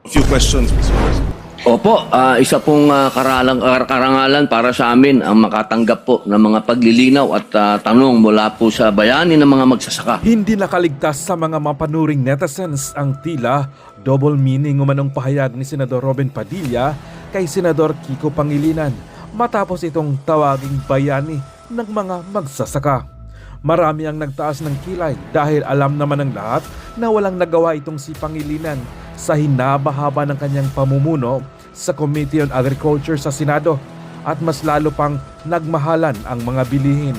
A few questions, Mr. President. Opo, isa pong karangalan para sa amin ang makatanggap po ng mga paglilinaw at tanong mula po sa bayani ng mga magsasaka. Hindi nakaligtas sa mga mapanuring netizens ang tila double meaning umanong pahayag ni Senador Robin Padilla kay Senador Kiko Pangilinan matapos itong tawaging bayani ng mga magsasaka. Marami ang nagtaas ng kilay dahil alam naman ng lahat na walang nagawa itong si Pangilinan sa hinaba-haba ng kanyang pamumuno sa Committee on Agriculture sa Senado at mas lalo pang nagmahalan ang mga bilihin.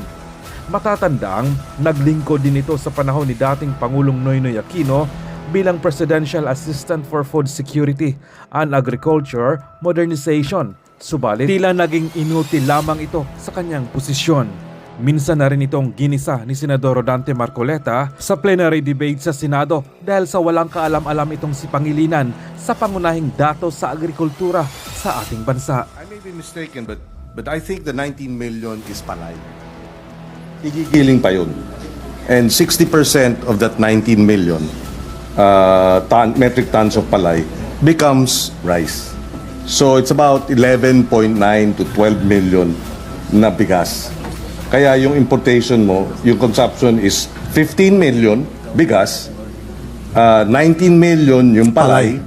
Matatandaang naglingkod din ito sa panahon ni dating Pangulong Noynoy Aquino bilang Presidential Assistant for Food Security and Agriculture Modernization. Subalit, tila naging inutil lamang ito sa kanyang posisyon. Minsan na rin itong ginisa ni Senador Rodante Marcoleta sa plenary debate sa Senado dahil sa walang kaalam-alam itong si Pangilinan sa pangunahing datos sa agrikultura sa ating bansa. I may be mistaken, but I think the 19 million is palay. Igigiling pa yun. And 60% of that 19 million metric tons of palay becomes rice. So it's about 11.9 to 12 million na bigas. Kaya yung importation mo, yung consumption is 15 million bigas, 19 million yung palay.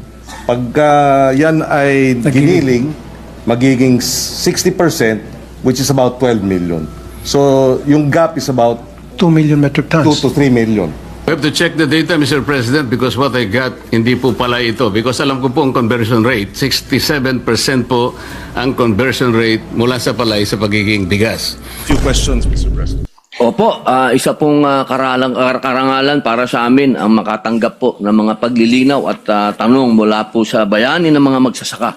Pagka yan ay giniling, magiging 60%, which is about 12 million. So yung gap is about 2 million metric 2 tons. to 3 million. We have to check the data, Mr. President, because what I got, hindi po pala ito. Because alam ko po ang conversion rate, 67% po ang conversion rate mula sa palay sa pagiging bigas. A few questions, Mr. President. Opo, isa pong karangalan para sa amin ang makatanggap po ng mga paglilinaw at tanong mula po sa bayani ng mga magsasaka.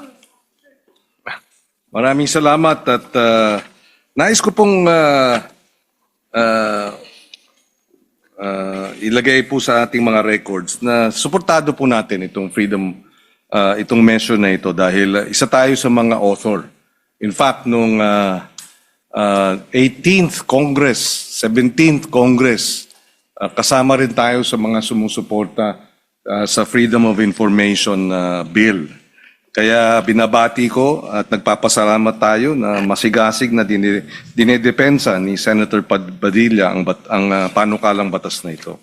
Maraming salamat at nais ko pong ilagay po sa ating mga records na suportado po natin itong freedom, itong measure na ito dahil isa tayo sa mga author. In fact, nung 18th Congress, 17th Congress, kasama rin tayo sa mga sumusuporta sa Freedom of Information Bill. Kaya binabati ko at nagpapasalamat tayo na masigasig na dinedepensa ni Senator Padilla ang panukalang batas na ito.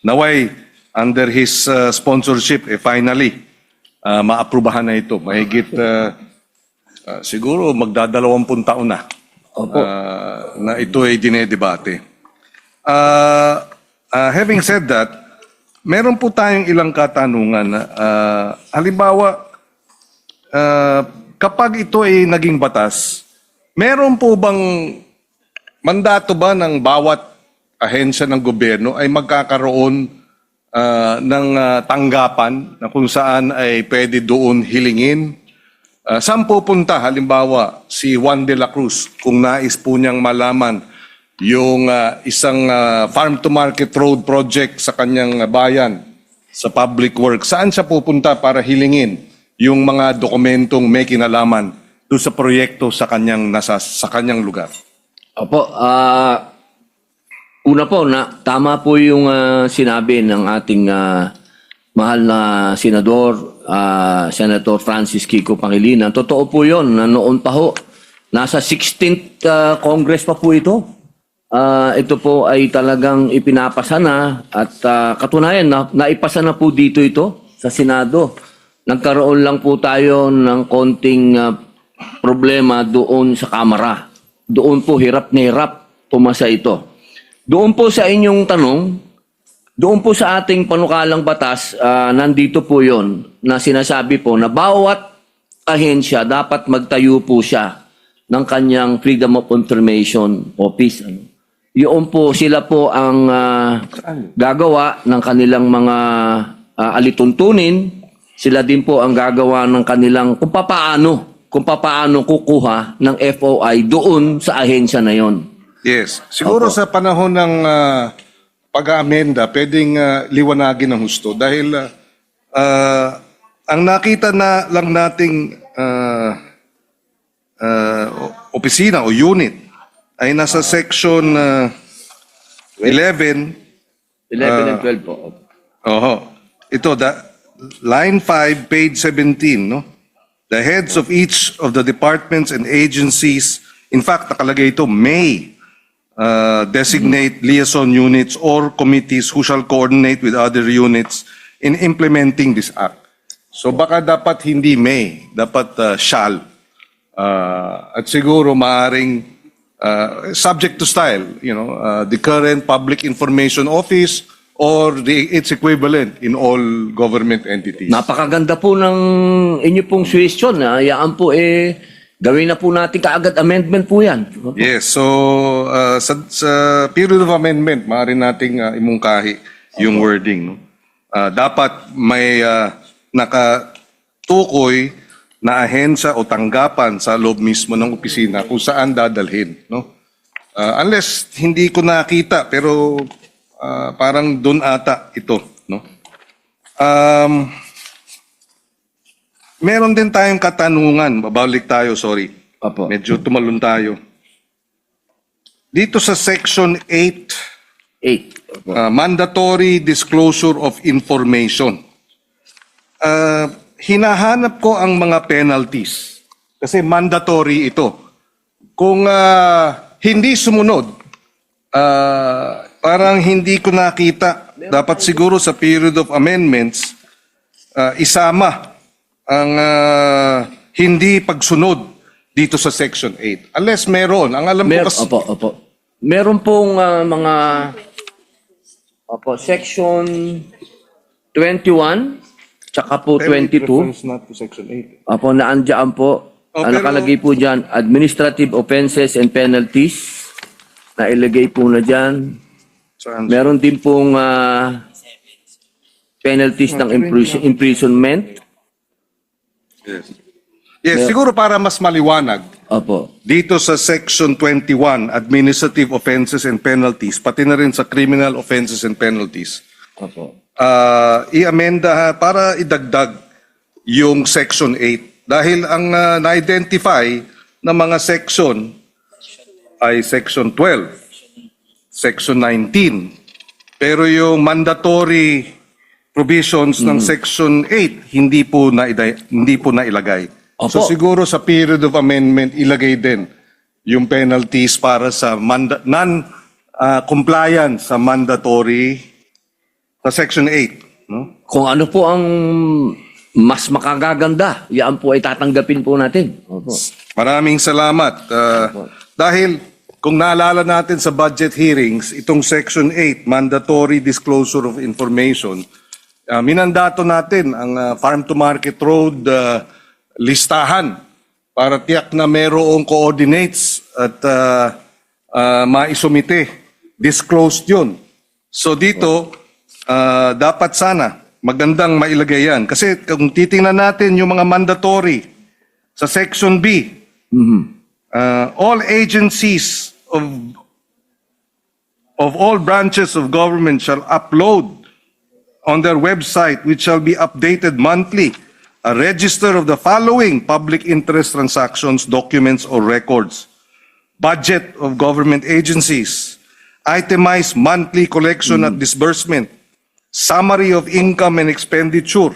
Naway, under his sponsorship, finally, maaprubahan na ito. Mahigit siguro magdadalawampung taon na na ito ay dinedebate. Having said that, meron po tayong ilang katanungan na halimbawa, kapag ito ay naging batas, meron po bang mandato ba ng bawat ahensya ng gobyerno ay magkakaroon ng tanggapan na kung saan ay pwede doon hilingin? Saan pupunta? Halimbawa, si Juan de la Cruz, kung nais po niyang malaman yung isang farm-to-market road project sa kanyang bayan, sa public works, saan siya pupunta para hilingin yung mga dokumentong may kinalaman doon sa proyekto sa kanyang lugar? Opo, una po, tama po yung sinabi ng ating mahal na senador, Senator Francis Kiko Pangilinan. Totoo po yun, na noon pa ho, nasa 16th Congress pa po ito. Ito po ay talagang ipinapasa na at katunayan na naipasa na po dito ito sa Senado. Nagkaroon lang po tayo ng konting problema doon sa Kamara. Doon po hirap na hirap pumasa ito. Doon po sa inyong tanong, doon po sa ating panukalang batas, nandito po yon na sinasabi po na bawat ahensya dapat magtayo po siya ng kanyang Freedom of Information Office. Yun po, sila po ang gagawa ng kanilang mga alituntunin. Sila din po ang gagawa ng kanilang kung papaano kukuha ng FOI doon sa ahensya na yon. Yes. Siguro sa panahon ng pag-aamenda, pwedeng liwanagin ng husto dahil ang nakita na lang nating opisina o unit ay nasa section 11 11 and 12 po. Oho. Ito, line 5, page 17, no? The heads of each of the departments and agencies, in fact, nakalagay ito, may designate liaison units or committees who shall coordinate with other units in implementing this act. So baka dapat hindi may, dapat shall. At siguro maaring subject to style, the current Public Information Office or its equivalent in all government entities. Napakaganda po ng inyo pong suggestion. Hayaan po gawin na po natin kaagad amendment po yan. Yes, so sa period of amendment, maaari nating imungkahi yung wording. No? Dapat may nakatukoy na ahensya o tanggapan sa loob mismo ng opisina kung saan dadalhin. No? Unless hindi ko nakita, pero parang doon ata ito. No? Meron din tayong katanungan. Babalik tayo, sorry. Apo. Medyo tumalon tayo. Dito sa Section 8, 8. mandatory disclosure of information. Hinahanap ko ang mga penalties. Kasi mandatory ito. Kung hindi sumunod, parang hindi ko nakita. Dapat siguro sa period of amendments, isama ang hindi pagsunod dito sa Section 8. Unless meron. Ang alam ko kasi... Opo. Meron pong mga Section 21 tsaka po 22. Not to Section 8. Opo, naandyan po. Oh, Nakalagay po dyan, administrative offenses and penalties. Nailagay po na dyan. Meron din pong penalties ng imprisonment. Yes, siguro para mas maliwanag, Opo. dito sa Section 21, Administrative Offenses and Penalties, pati na rin sa Criminal Offenses and Penalties, Opo. i-amenda para idagdag yung Section 8. Dahil ang na-identify na mga section ay Section 12, Section 19. Pero yung mandatory provisions ng Section 8 hindi po nailagay. Opo. So siguro sa period of amendment ilagay din yung penalties para sa non-compliance sa mandatory sa Section 8, no? Kung ano po ang mas makagaganda, yan po ay tatanggapin po natin. Opo. Maraming salamat. Dahil kung naalala natin sa budget hearings, itong Section 8, Mandatory Disclosure of Information, minandato natin ang Farm to Market Road listahan para tiyak na mayroong coordinates at maisumite. Disclosed yun. So dito, dapat sana magandang mailagay yan. Kasi kung titingnan natin yung mga mandatory sa Section B, all agencies of all branches of government shall upload on their website, which shall be updated monthly, a register of the following public interest transactions, documents, or records. Budget of government agencies, itemized monthly collection at disbursement, summary of income and expenditure.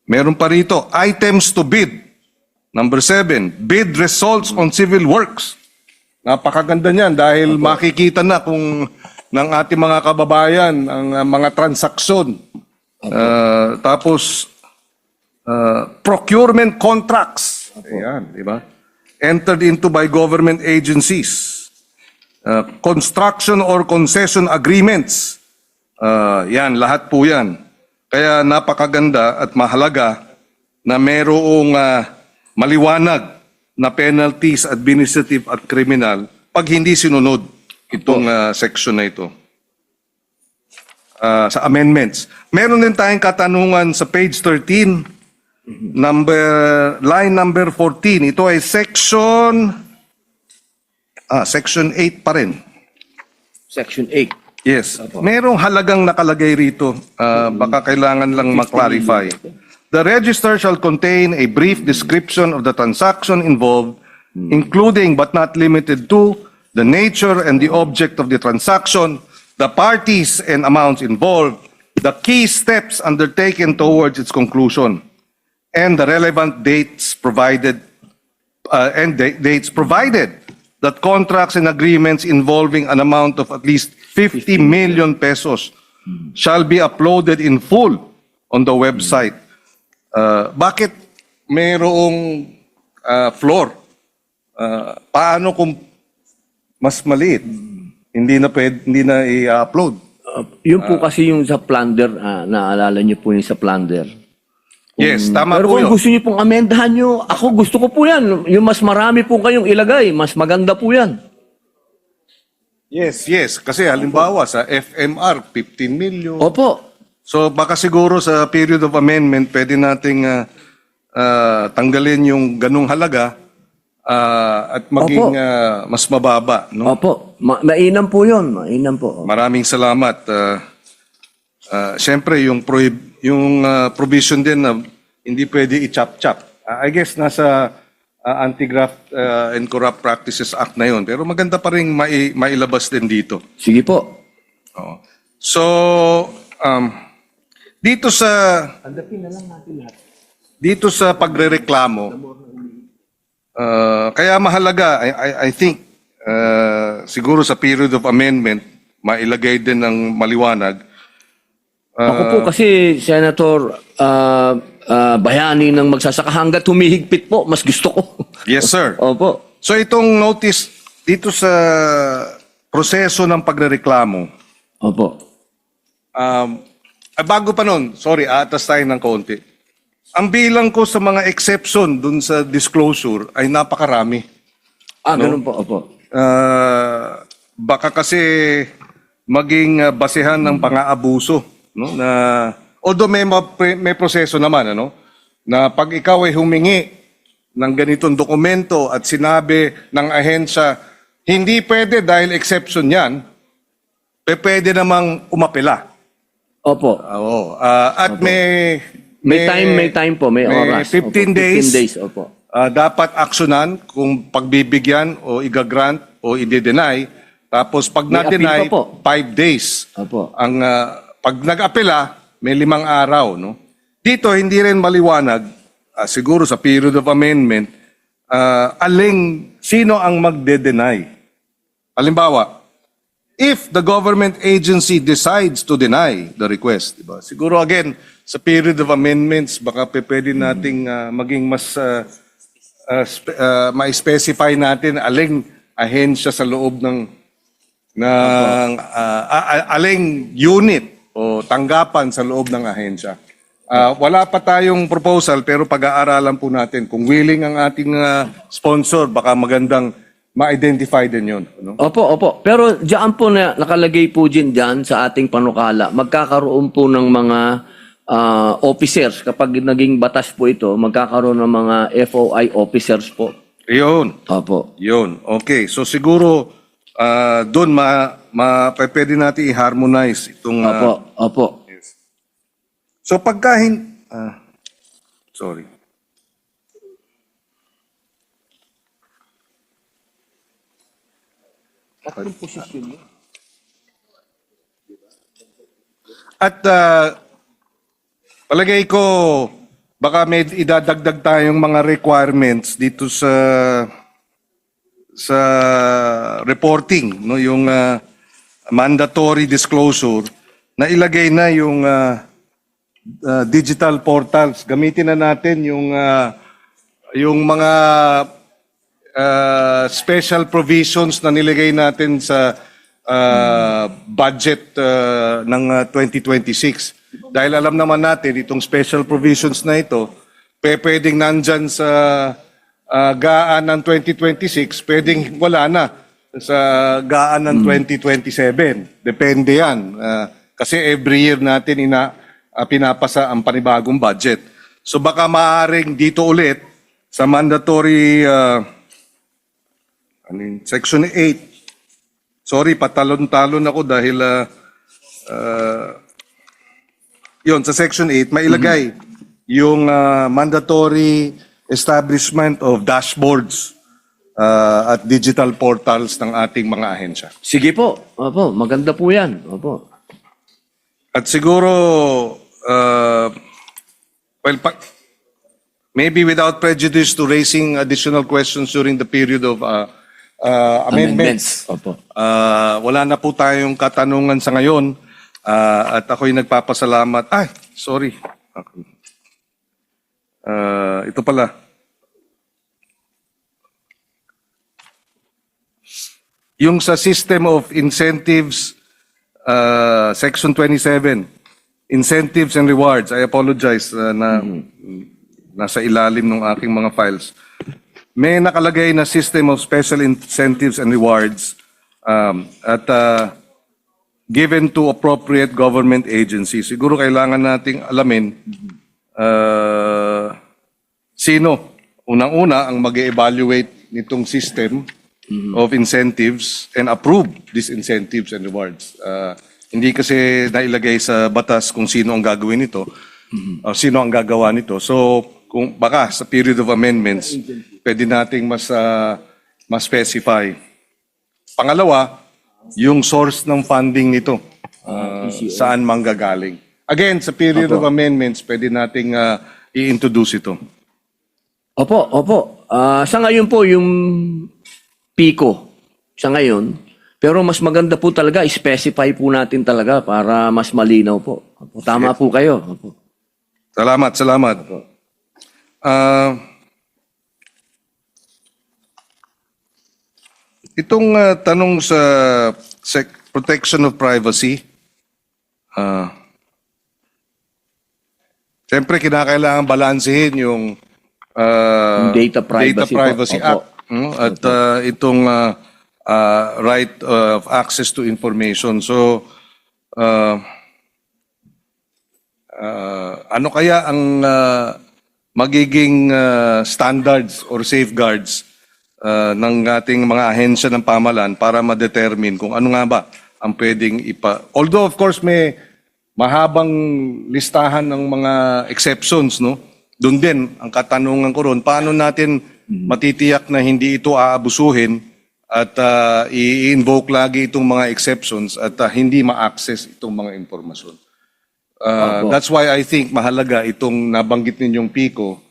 Meron pa rito, items to bid. Number 7, bid results on civil works. Napakaganda niyan dahil makikita na kung ng ating mga kababayan ang mga transaksyon. Tapos, procurement contracts. Ayan, di ba? Entered into by government agencies. Construction or concession agreements. Yan, lahat po yan. Kaya napakaganda at mahalaga na merong maliwanag na penalties, administrative at criminal pag hindi sinunod itong section na ito. Sa amendments. Meron din tayong katanungan sa page 13, line number 14. Ito ay section 8 pa rin. Section 8. Yes. Merong halagang nakalagay rito. Baka kailangan lang ma-clarify. The register shall contain a brief description of the transaction involved, including but not limited to the nature and the object of the transaction, the parties and amounts involved, the key steps undertaken towards its conclusion, and the relevant dates provided that contracts and agreements involving an amount of at least 50 million pesos shall be uploaded in full on the website. Bakit mayroong floor? Paano kung mas maliit? Hindi na i-upload. Yun po kasi yung sa plunder, naalala niyo po yung sa plunder. Yes, tama Pero po kung yun. gusto niyo pong amendahan niyo, ako gusto ko po yan. Yung mas marami po kayong ilagay, mas maganda po yan. Yes. Kasi halimbawa sa FMR, 15 million. Opo. So baka siguro sa period of amendment, pwede nating tanggalin yung ganung halaga at maging mas mababa. No? Opo. Mainam po yun. Mainam po. Maraming salamat. Siyempre, yung provision din na hindi pwede i-chop-chop. I guess nasa Anti-Graft and Corrupt Practices Act na yun. Pero maganda pa rin mailabas din dito. Sige po. Oo. So, dito sa pagrereklamo, kaya mahalaga, I think, siguro sa period of amendment, mailagay din ng maliwanag. Ako po kasi, Senator, bayani ng magsasaka hanggat humihigpit po, mas gusto ko. Yes, sir. Opo. So itong notice dito sa proseso ng pagrereklamo, Opo. bago pa nun, sorry, atas tayo ng konti. Ang bilang ko sa mga exception dun sa disclosure ay napakarami. Ganun po. Opo. Baka kasi maging basehan ng pang-aabuso, no? Na although may proseso naman, ano, na pag ikaw ay humingi ng ganitong dokumento at sinabi ng ahensya hindi pwede dahil exception 'yan, pwede namang umapela. Opo. Oo. At may May time po, may oras. 15 Opo, days. 15 days, opo. Dapat aksyonan kung pagbibigyan o igagrant o i-deny. Tapos pag May na-deny, appeal pa po. 5 days. Opo. Ang pag nag-apela, may 5 araw, no? Dito hindi rin maliwanag siguro sa period of amendment sino ang magde-deny. Halimbawa, if the government agency decides to deny the request, diba? Siguro again sa period of amendments baka pwede nating maging mas ma-specify natin aling ahensya sa loob ng aling unit o tanggapan sa loob ng ahensya. Wala pa tayong proposal pero pag-aaralan po natin. Kung willing ang ating sponsor, baka magandang ma-identify din yun. No? Opo. Pero diyan po na nakalagay po dyan sa ating panukala, magkakaroon po ng mga officers, kapag naging batas po ito, magkakaroon ng mga FOI officers po. Yun. Opo. Yun. Okay. So siguro doon pwede natin i-harmonize itong... Opo. So sorry. At palagay ko baka may idadagdag tayong mga requirements dito sa reporting, no, yung mandatory disclosure na ilagay na yung digital portals. Gamitin na natin yung mga special provisions na nilagay natin sa budget ng 2026. Dahil alam naman natin, itong special provisions na ito, pwedeng nandyan sa gaan ng 2026, pwedeng wala na sa gaan ng 2027. Depende yan. Kasi every year natin pinapasa ang panibagong budget. So baka maaaring dito ulit sa mandatory Section 8. Sorry, patalon-talon ako dahil yun, sa Section 8, mailagay yung mandatory establishment of dashboards at digital portals ng ating mga ahensya. Sige po. Opo, maganda po yan. Opo. At siguro, maybe without prejudice to raising additional questions during the period of amendments. Opo. Wala na po tayong katanungan sa ngayon. At ako'y nagpapasalamat. Ay, sorry. Ito pala. Yung sa System of Incentives, Section 27, Incentives and Rewards, I apologize na nasa ilalim ng aking mga files. May nakalagay na System of Special Incentives and Rewards at given to appropriate government agencies. Siguro kailangan nating alamin sino unang-una ang mag-evaluate nitong system of incentives and approve these incentives and rewards. Hindi kasi nailagay sa batas kung sino ang gagawin nito, sino ang gagawa nito. So, kung baka sa period of amendments, pwede nating mas specify. Pangalawa, yung source ng funding nito, saan manggagaling. Again, sa period of amendments, pwede nating i-introduce ito. Opo. Sa ngayon po, yung PICO, sa ngayon, pero mas maganda po talaga, specify po natin talaga para mas malinaw po. Opo, tama po kayo. Opo. Salamat. Itong tanong sa protection of privacy, siyempre kinakailangan balansehin yung Data Privacy po. Opo. Act at itong right of access to information. So, ano kaya ang magiging standards or safeguards ng ating mga ahensya ng pamahalaan para ma-determine kung ano nga ba ang pwedeng Although of course may mahabang listahan ng mga exceptions, no? Doon din ang katanungan ko ron, paano natin matitiyak na hindi ito aabusuhin at i-invoke lagi itong mga exceptions at hindi ma-access itong mga impormasyon. That's why I think mahalaga itong nabanggit ninyong PICO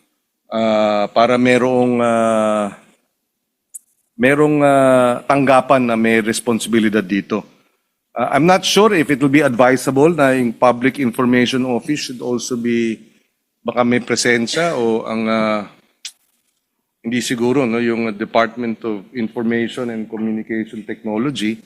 para merong tanggapan na may responsibilidad dito. I'm not sure if it will be advisable na yung Public Information Office should also be baka may presensya o ang hindi siguro no yung Department of Information and Communication Technology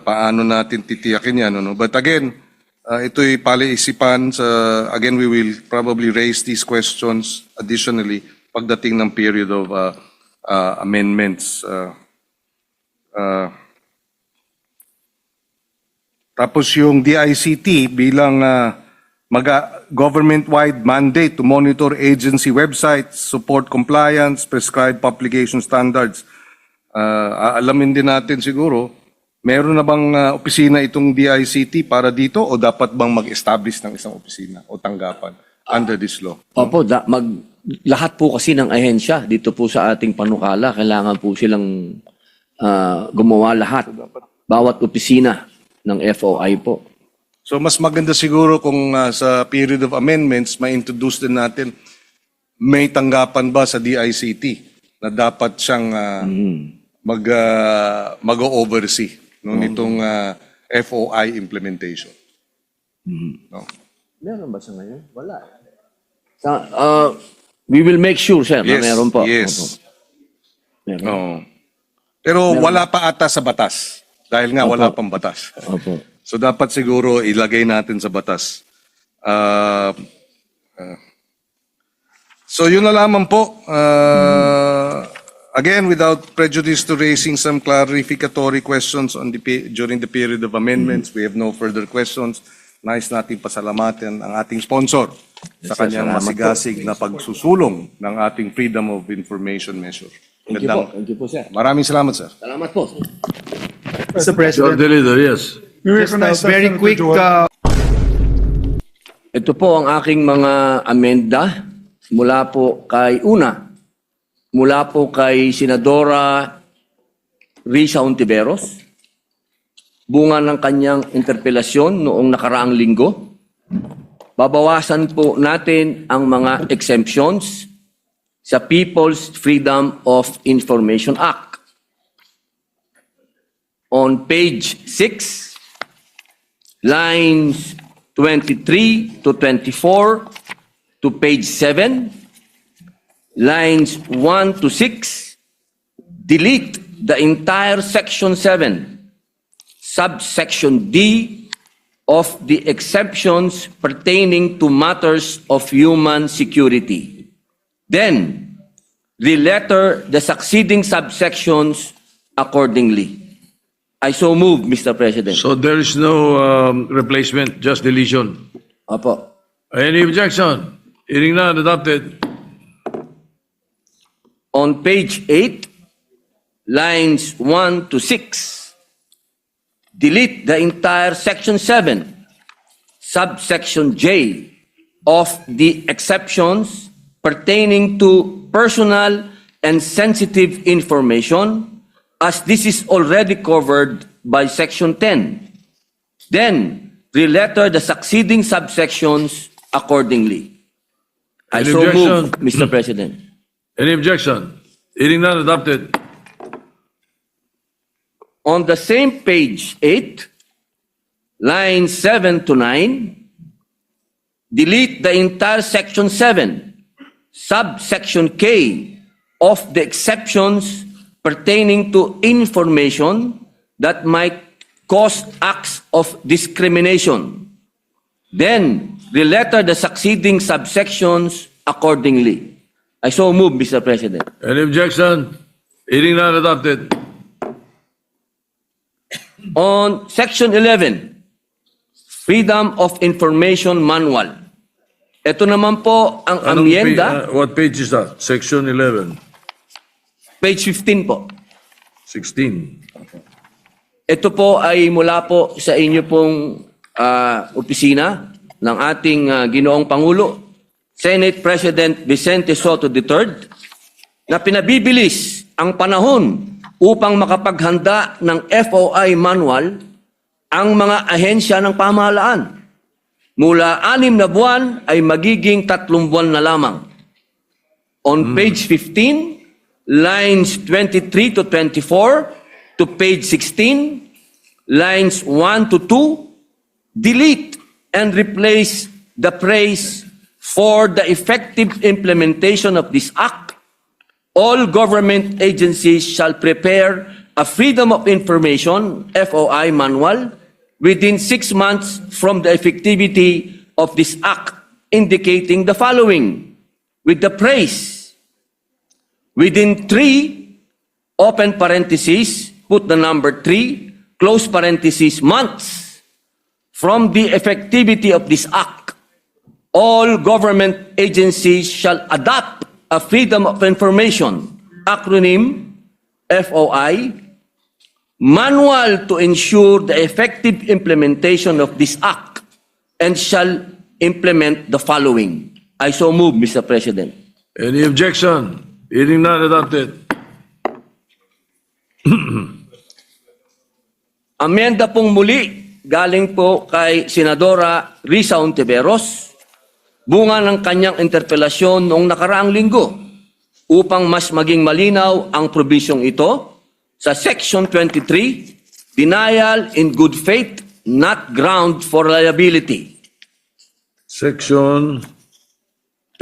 paano natin titiyakin yan no, but again ito'y palaisipan sa again we will probably raise these questions additionally pagdating ng period of amendments. Tapos yung DICT bilang government-wide mandate to monitor agency websites, support compliance, prescribe publication standards. Aalamin din natin siguro, meron na bang opisina itong DICT para dito o dapat bang mag-establish ng isang opisina o tanggapan under this law? Opo, lahat po kasi ng ahensya dito po sa ating panukala, kailangan po silang gumawa lahat. Bawat opisina ng FOI po. So mas maganda siguro kung sa period of amendments, ma-introduce din natin, may tanggapan ba sa DICT na dapat siyang mag-oversee nitong FOI implementation. No? Meron ba sa ngayon? Wala. We will make sure, sir, na meron po. Yes. Meron. No. Pero wala pa ata sa batas. Dahil nga wala pang batas. Opo. So dapat siguro ilagay natin sa batas. So yun na lamang po. Again, without prejudice to raising some clarificatory questions on during the period of amendments, we have no further questions. Nais natin pasalamatan ang ating sponsor sa kanyang masigasig na pagsusulong ng ating Freedom of Information measure. Thank you po. Thank you po, sir. Maraming salamat, sir. Salamat po. Mr. President, Yes. we recognize very quick. Ito po ang aking mga amenda mula po kay Senadora Risa Ontiveros. bunga ng kanyang interpelasyon noong nakaraang linggo. Babawasan po natin ang mga exemptions sa People's Freedom of Information Act. On page 6, lines 23 to 24 to page 7, lines 1 to 6, delete the entire section 7, subsection D of the exceptions pertaining to matters of human security. Then, re-letter the succeeding subsections accordingly. I so move, Mr. President. So there is no replacement, just deletion. Opo. Any objection? Hearing none, adopted. On page 8, lines 1 to 6, delete the entire section 7, subsection J of the exceptions pertaining to personal and sensitive information, as this is already covered by section 10. Then, re-letter the succeeding subsections accordingly. I Any so move, objection? Mr. President. Any objection? Hearing none, adopted. On the same page 8, lines 7 to 9, delete the entire section 7, subsection K of the exceptions pertaining to information that might cause acts of discrimination. Then, re-letter the succeeding subsections accordingly. I so move, Mr. President. Any objection? Hearing none, adopted. On Section 11, Freedom of Information Manual. Ito naman po ang amyenda, What page is that? Section 11, page 15 po. 16. Ito po ay mula po sa inyo pong opisina ng ating Ginoong Pangulo, Senate President Vicente Soto III, na pinabibilis ang panahon upang makapaghanda ng FOI manual ang mga ahensya ng pamahalaan. Mula 6 na buwan ay magiging 3 buwan na lamang. On page 15, lines 23 to 24 to page 16, lines 1 to 2, delete and replace the phrase "for the effective implementation of this act, all government agencies shall prepare a Freedom of Information FOI manual within 6 months from the effectivity of this act, indicating the following, with the phrase within 3, open parentheses, put the number 3, close parentheses, months from the effectivity of this act, all government agencies shall adopt a Freedom of Information, acronym FOI, manual to ensure the effective implementation of this act and shall implement the following. I so move, Mr. President. Any objection? Hearing none, adopted. Amenda pong muli, galing po kay Senadora Risa Ontiveros, bunga ng kanyang interpelasyon noong nakaraang linggo, upang mas maging malinaw ang probisyong ito sa Section 23, Denial in Good Faith, Not Ground for Liability. Section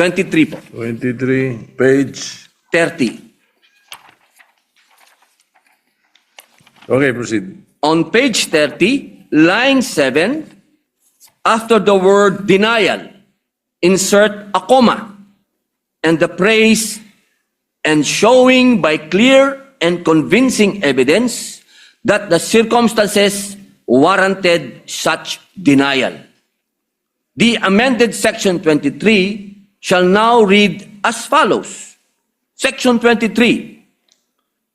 23 po, 23, page. 30. Okay, proceed. On page 30, line 7, after the word denial, insert a comma and the phrase "and showing by clear and convincing evidence that the circumstances warranted such denial." The amended Section 23 shall now read as follows. Section 23,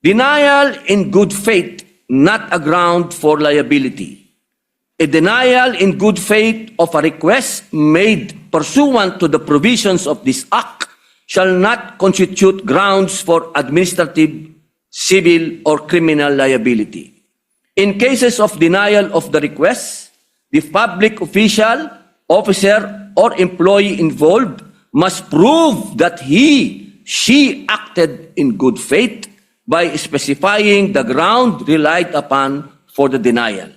denial in good faith, not a ground for liability. A denial in good faith of a request made pursuant to the provisions of this act shall not constitute grounds for administrative, civil, or criminal liability. In cases of denial of the request, the public official, officer, or employee involved must prove that she acted in good faith by specifying the ground relied upon for the denial,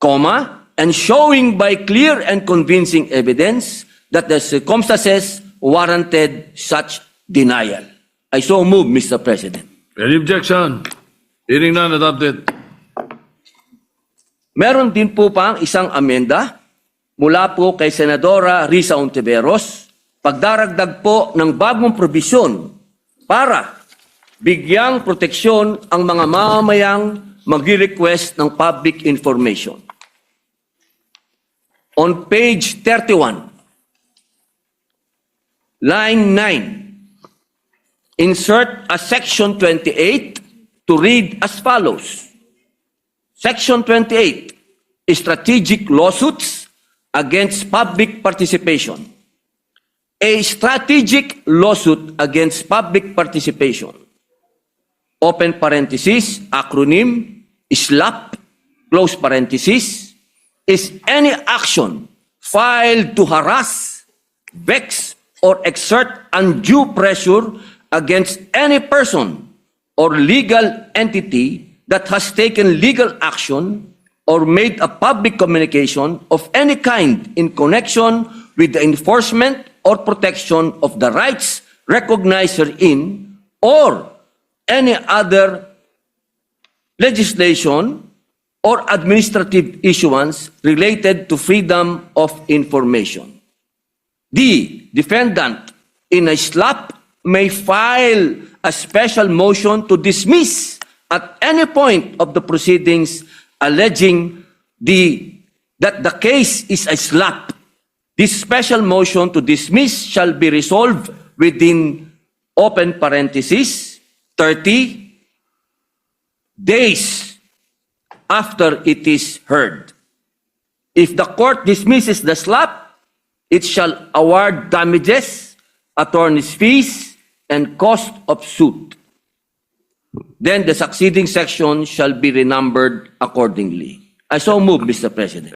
comma, and showing by clear and convincing evidence that the circumstances warranted such denial. I so move, Mr. President. Any objection? Hearing none, adopted. Meron din po pang isang amenda mula po kay Senadora Risa Ontiveros, pagdaragdag po ng bagong probisyon para bigyang proteksyon ang mga mamamayang mag-request ng public information. On page 31, line 9, insert a section 28 to read as follows. Section 28, strategic lawsuits against public participation. A strategic lawsuit against public participation, open parenthesis, acronym, SLAP, close parenthesis, is any action filed to harass, vex, or exert undue pressure against any person or legal entity that has taken legal action or made a public communication of any kind in connection with the enforcement or protection of the rights recognized herein or any other legislation or administrative issuance related to freedom of information. The defendant in a SLAP may file a special motion to dismiss at any point of the proceedings alleging that the case is a SLAP. This special motion to dismiss shall be resolved within open parenthesis 30 days after it is heard. If the court dismisses the SLAP, it shall award damages, attorney's fees, and cost of suit. Then the succeeding section shall be renumbered accordingly. I so move, Mr. President.